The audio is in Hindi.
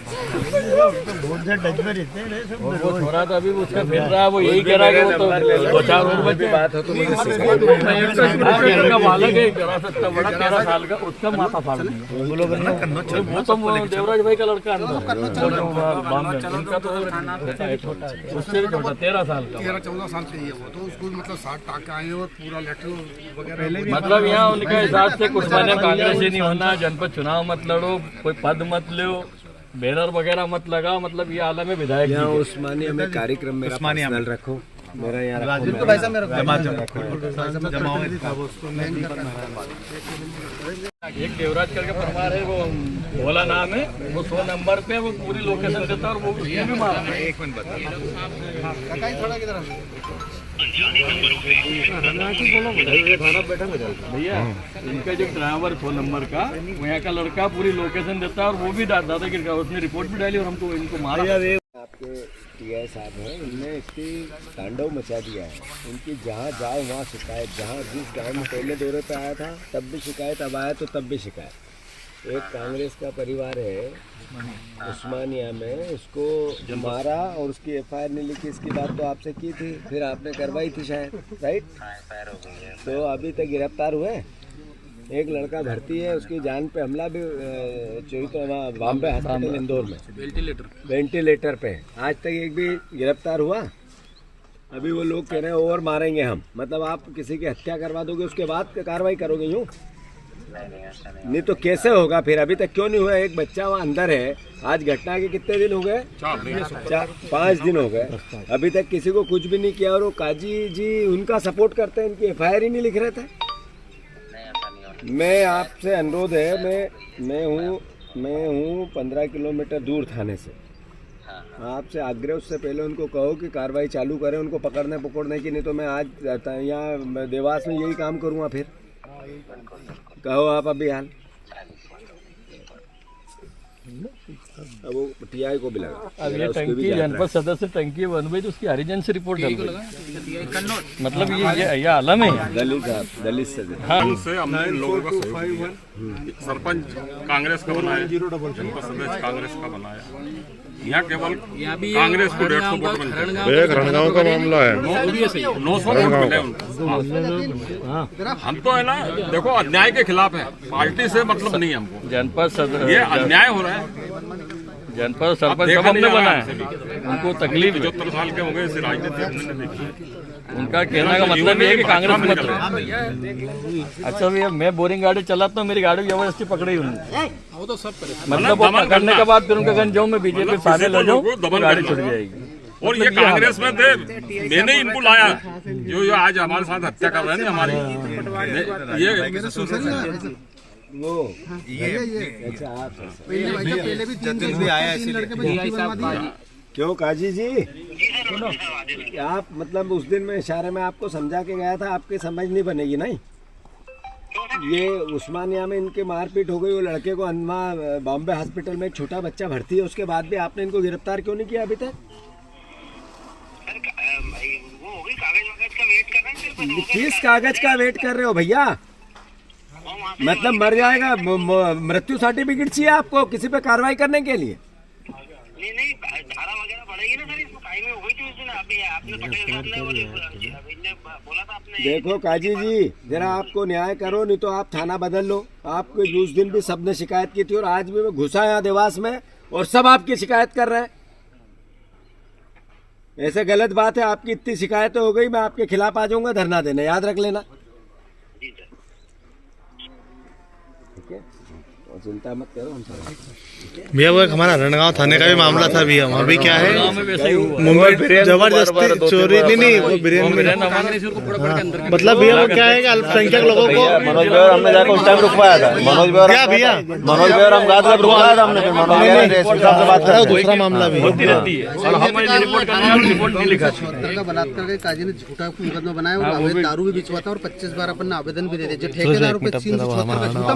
बहुत से टच में रहते हैं सब। वो छोरा तो अभी उसका फिर रहा है, वो यही कह रहा है कि वो तो 2-4 और बच्चे बात हो तो मुझे बालक है, जरा सा बड़ा 13 साल का, उसका माथा फाड़ दिया। वो तो देवराज भाई का लड़का अंदर उनका तो बेटा है छोटा, उससे भी छोटा 13 साल का। 13-14 साल से ही है वो, तो उसको मतलब 60 टाँके आए और पूरा लेटर वगैरह। मतलब यहाँ उनका हिसाब से कुछ माने कांग्रेस ही नहीं होना, जनपद चुनाव मत लड़ो, कोई पद मत लो, बैनर वगैरह मत लगाओ, मतलब ये आलम है विधायक यहाँ उस्मानिया में कार्यक्रम मेरा पर्सनल रखो, मेरा यहाँ रखो, एक देवराज करके परिवार है, वो भोला नाम है, वो 100 नंबर पे वो पूरी लोकेशन देता है और वो उसने भी मारा। एक मिनट भैया, इनका जो ड्राइवर 100 नंबर का, वो यहाँ का लड़का पूरी लोकेशन देता है और वो भी दादागिरी का, उसने रिपोर्ट भी डाली और हमको इनको मारा। आपके टीआई साहब हैं, उनने इसकी तांडव मचा दिया है। उनकी जहाँ जाओ वहाँ शिकायत, जहाँ जिस गांव में पहले दौरे पे आया था तब भी शिकायत, अब आया तो तब भी शिकायत। एक कांग्रेस का परिवार है उस्मानिया में, उसको मारा और उसकी एफआईआर नहीं लिखी। इसकी बात तो आपसे की थी, फिर आपने करवाई थी शायद, राइट? तो अभी तक गिरफ्तार हुए। एक लड़का भर्ती है, उसकी जान पे हमला भी बॉम्बे हॉस्पिटल इंदौर में वेंटिलेटर पे, आज तक एक भी गिरफ्तार हुआ। अभी वो लोग कह रहे हैं ओवर मारेंगे हम, मतलब आप किसी की हत्या करवा दोगे उसके बाद कार्रवाई करोगे यूँ? नहीं तो कैसे होगा फिर? अभी तक क्यों नहीं हुआ? एक बच्चा वहाँ अंदर है, आज घटना के कितने दिन हो गए? 5 दिन हो गए, अभी तक किसी को कुछ भी नहीं किया। और वो काजी जी उनका सपोर्ट करते हैं, इनकी एफआईआर ही नहीं लिख रहे थे। मैं आपसे अनुरोध है, मैं हूँ 15 किलोमीटर दूर थाने से, आपसे आग्रह, उससे पहले उनको कहो कि कार्रवाई चालू करें, उनको पकड़ने की। नहीं तो मैं आज यहाँ देवास में यही काम करूँगा। फिर कहो आप अभी हाल, अब वो टीआई को भी लगा। अब ये टंकी जनपद सदस्य टंकी बन गई तो उसकी हरिजन से रिपोर्ट डल गई, मतलब ये आलम है। दलित से हमने इन लोगों का सहयोग, सरपंच कांग्रेस का बनाया, जनपद सदस्य कांग्रेस का बनाया, यहाँ केवल कांग्रेस को 150 वोट मिलते हैं। रणगांव का मामला है, 900 वोट मिले उनको। हम तो है ना, देखो अन्याय के खिलाफ है, पार्टी से मतलब नहीं हमको। जनपद ये अन्याय हो रहा है। जनपद सरपंच सब हमने बनाया, उनको तकलीफ 75 साल के हो गए, इस राजनीति हमने देखी। उनका कहने का मतलब ये है कि कांग्रेस मत रहे। अच्छा भैया, मैं बोरिंग गाड़ी चलाता हूँ, मेरी गाड़ी जबरदस्ती पकड़ी उन्होंने, वो तो सब मतलब वो पकड़ने के बाद फिर उनका गन जाऊँ मैं बीजेपी सारे ले जाऊँ, गाड़ी छुट जाएगी। और ये कांग्रेस में थे, मैंने इनको लाया, जो आज हमारे साथ हत्या कर रहे हैं हमारी, ये वो ये अच्छा आप पहले भी 3 दिन भी आया ऐसे क्यों काजी जी? आप मतलब उस दिन में इशारे में आपको समझा के गया था, आपकी समझ नहीं बनेगी नहीं। ये उस्मानिया में इनके मारपीट हो गई, वो लड़के को बॉम्बे हॉस्पिटल में एक छोटा बच्चा भर्ती है, उसके बाद भी आपने इनको गिरफ्तार क्यों नहीं किया अभी तक? किस कागज का वेट कर रहे हो भैया? मतलब मर जाएगा, मृत्यु सर्टिफिकेट चाहिए आपको किसी पे कार्रवाई करने के लिए? नहीं धारा वगैरह बढ़ेगी ना सर, इसमें काई में हुई थी उस दिन, आपने पटेल साहब ने बोला था आपने। देखो काजी जी, जरा आपको न्याय करो, नहीं तो आप थाना बदल लो। आपको उस दिन भी सबने शिकायत की थी और आज भी मैं घुसा यहाँ देवास में और सब आपकी शिकायत कर रहे हैं। ऐसे गलत बात है, आपकी इतनी शिकायतें हो गई, मैं आपके खिलाफ आ जाऊंगा धरना देने, याद रख लेना। ठीक है, चिंता मत करो, हम भैया। वो हमारा रणगांव थाने का भी मामला था भैया, वहाँ भी क्या है, मुंबई जबरदस्ती चोरी, नहीं वो मतलब भैया वो क्या है कि अल्पसंख्यक लोगों को मनोज भाई और हमने जाकर उस टाइम रुकवाया था। मनोज भाई और क्या भैया, मनोज भाई और हम गाज जब रुकवाया था हमने, फिर मनोज भाई से बात कर, दूसरा मामला भी बलात्कार के काजी ने झूठा मुकदमा बनाया और अवैध दारू भी बिचवा था और 25 बार अपन आवेदन भी दे दिए, जो ठेकेदारों पे 374 का झूठा